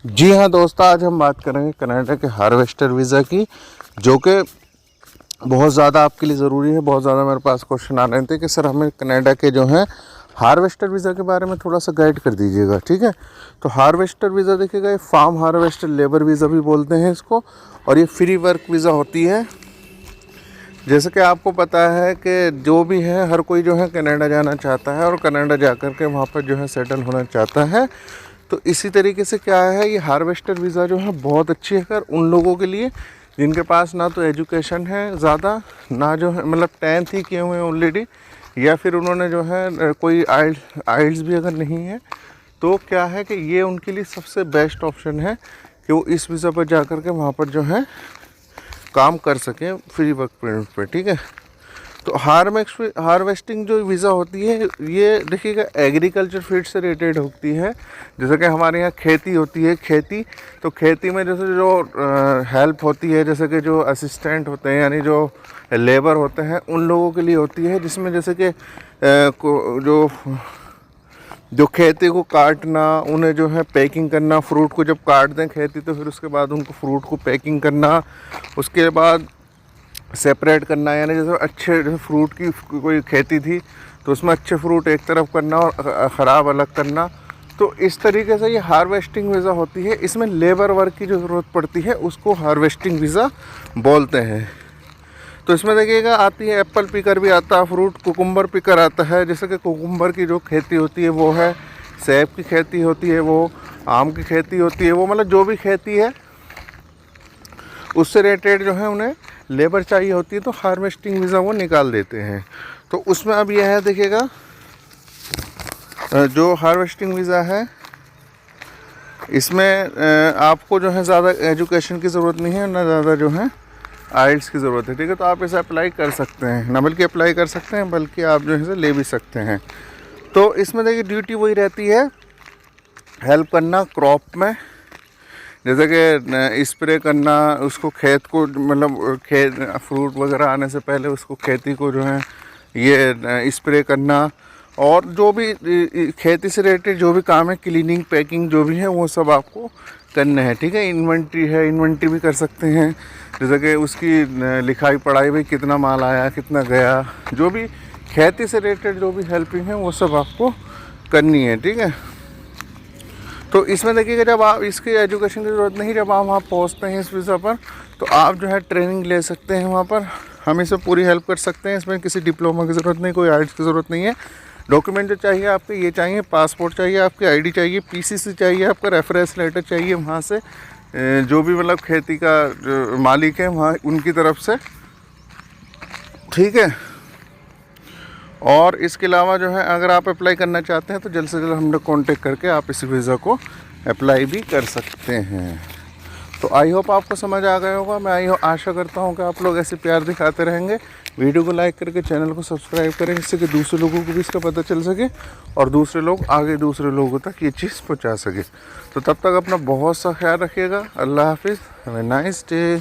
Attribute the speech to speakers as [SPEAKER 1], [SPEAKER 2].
[SPEAKER 1] जी हाँ दोस्तों, आज हम बात करेंगे कनाडा के हार्वेस्टर वीज़ा की, जो कि बहुत ज़्यादा आपके लिए ज़रूरी है। बहुत ज़्यादा मेरे पास क्वेश्चन आ रहे थे कि सर हमें कनाडा के जो है हार्वेस्टर वीज़ा के बारे में थोड़ा सा गाइड कर दीजिएगा। ठीक है, तो हार्वेस्टर वीज़ा देखिएगा, ये फार्म हार्वेस्टर लेबर वीज़ा भी बोलते हैं इसको, और ये फ्री वर्क वीज़ा होती है। जैसे कि आपको पता है कि जो भी है, हर कोई जो है कनाडा जाना चाहता है और कनाडा जा कर के वहाँ पर जो है सेटल होना चाहता है। तो इसी तरीके से क्या है, ये हार्वेस्टर वीज़ा जो है बहुत अच्छी है कर उन लोगों के लिए जिनके पास ना तो एजुकेशन है ज़्यादा, ना जो है मतलब 10th ही किए हुए हैं ऑलरेडी, या फिर उन्होंने जो है कोई आइल्स भी अगर नहीं है, तो क्या है कि ये उनके लिए सबसे बेस्ट ऑप्शन है कि वो इस वीज़ा पर जा कर के वहाँ पर जो है काम कर सकें फ्री वर्क परमिट पे। ठीक है, तो हार्वेस्टिंग जो वीज़ा होती है, ये देखिएगा एग्रीकल्चर फील्ड से रिलेटेड होती है। जैसे कि हमारे यहाँ खेती होती है, खेती, तो खेती में जैसे जो हेल्प होती है, जैसे कि जो असिस्टेंट होते हैं यानी जो लेबर होते हैं, उन लोगों के लिए होती है। जिसमें जैसे कि जो खेती को काटना, उन्हें जो है पैकिंग करना, फ्रूट को जब काट दें खेती तो फिर उसके बाद उनको फ्रूट को पैकिंग करना, उसके बाद सेपरेट करना, यानी जैसे अच्छे जैसे फ्रूट की कोई खेती थी तो उसमें अच्छे फ्रूट एक तरफ करना और ख़राब अलग करना। तो इस तरीके से ये हार्वेस्टिंग वीज़ा होती है। इसमें लेबर वर्क की जो ज़रूरत पड़ती है उसको हार्वेस्टिंग वीज़ा बोलते हैं। तो इसमें देखिएगा आती है एप्पल पिकर भी आता है, फ्रूट कुकुम्बर पिकर आता है। जैसे कि कुकुम्बर की जो खेती होती है वो है, सेब की खेती होती है वो, आम की खेती होती है वो, मतलब जो भी खेती है उससे रिलेटेड जो है उन्हें लेबर चाहिए होती है, तो हार्वेस्टिंग वीज़ा वो निकाल देते हैं। तो उसमें अब यह है देखिएगा, जो हार्वेस्टिंग वीज़ा है इसमें आपको जो है ज़्यादा एजुकेशन की ज़रूरत नहीं है, ना ज़्यादा जो है आइल्स की ज़रूरत है। ठीक है, तो आप इसे अप्लाई कर सकते हैं, ना बल्कि अप्लाई कर सकते हैं बल्कि आप जो है इसे ले भी सकते हैं। तो इसमें देखिए ड्यूटी वही रहती है, हेल्प करना क्रॉप में, जैसे कि स्प्रे करना, उसको खेत को मतलब खेत फ्रूट वगैरह आने से पहले उसको खेती को जो है ये स्प्रे करना, और जो भी खेती से रिलेटेड जो भी काम है, क्लीनिंग पैकिंग जो भी है वो सब आपको करने हैं। ठीक है, इन्वेंट्री है, इन्वेंट्री भी कर सकते हैं, जैसे कि उसकी लिखाई पढ़ाई भी, कितना माल आया कितना गया, जो भी खेती से रिलेटेड जो भी हेल्पिंग है वो सब आपको करनी है। ठीक है, तो इसमें देखिएगा जब आप इसकी एजुकेशन की ज़रूरत नहीं, जब आप वहाँ पहुँचते हैं इस वीज़ा पर, तो आप जो है ट्रेनिंग ले सकते हैं वहाँ पर, हम इसे पूरी हेल्प कर सकते हैं। इसमें किसी डिप्लोमा की ज़रूरत नहीं, कोई आइल्स की ज़रूरत नहीं है। डॉक्यूमेंट जो चाहिए आपके ये चाहिए, पासपोर्ट चाहिए, आपकी आईडी चाहिए, पीसीसी चाहिए, आपका रेफरेंस लेटर चाहिए वहाँ से, जो भी मतलब खेती का जो मालिक है वहाँ उनकी तरफ से। ठीक है, और इसके अलावा जो है अगर आप अप्लाई करना चाहते हैं तो जल्द से जल्द हमने कांटेक्ट करके आप इस वीज़ा को अप्लाई भी कर सकते हैं। तो आई होप आपको समझ आ गया होगा। मैं आशा करता हूँ कि आप लोग ऐसे प्यार दिखाते रहेंगे। वीडियो को लाइक करके चैनल को सब्सक्राइब करें, जिससे कि दूसरे लोगों को भी इसका पता चल सके और दूसरे लोग आगे दूसरे लोगों तक ये चीज़ पहुँचा सके। तो तब तक अपना बहुत सा ख्याल रखिएगा। अल्लाह हाफिज़, हैव ए नाइस डे।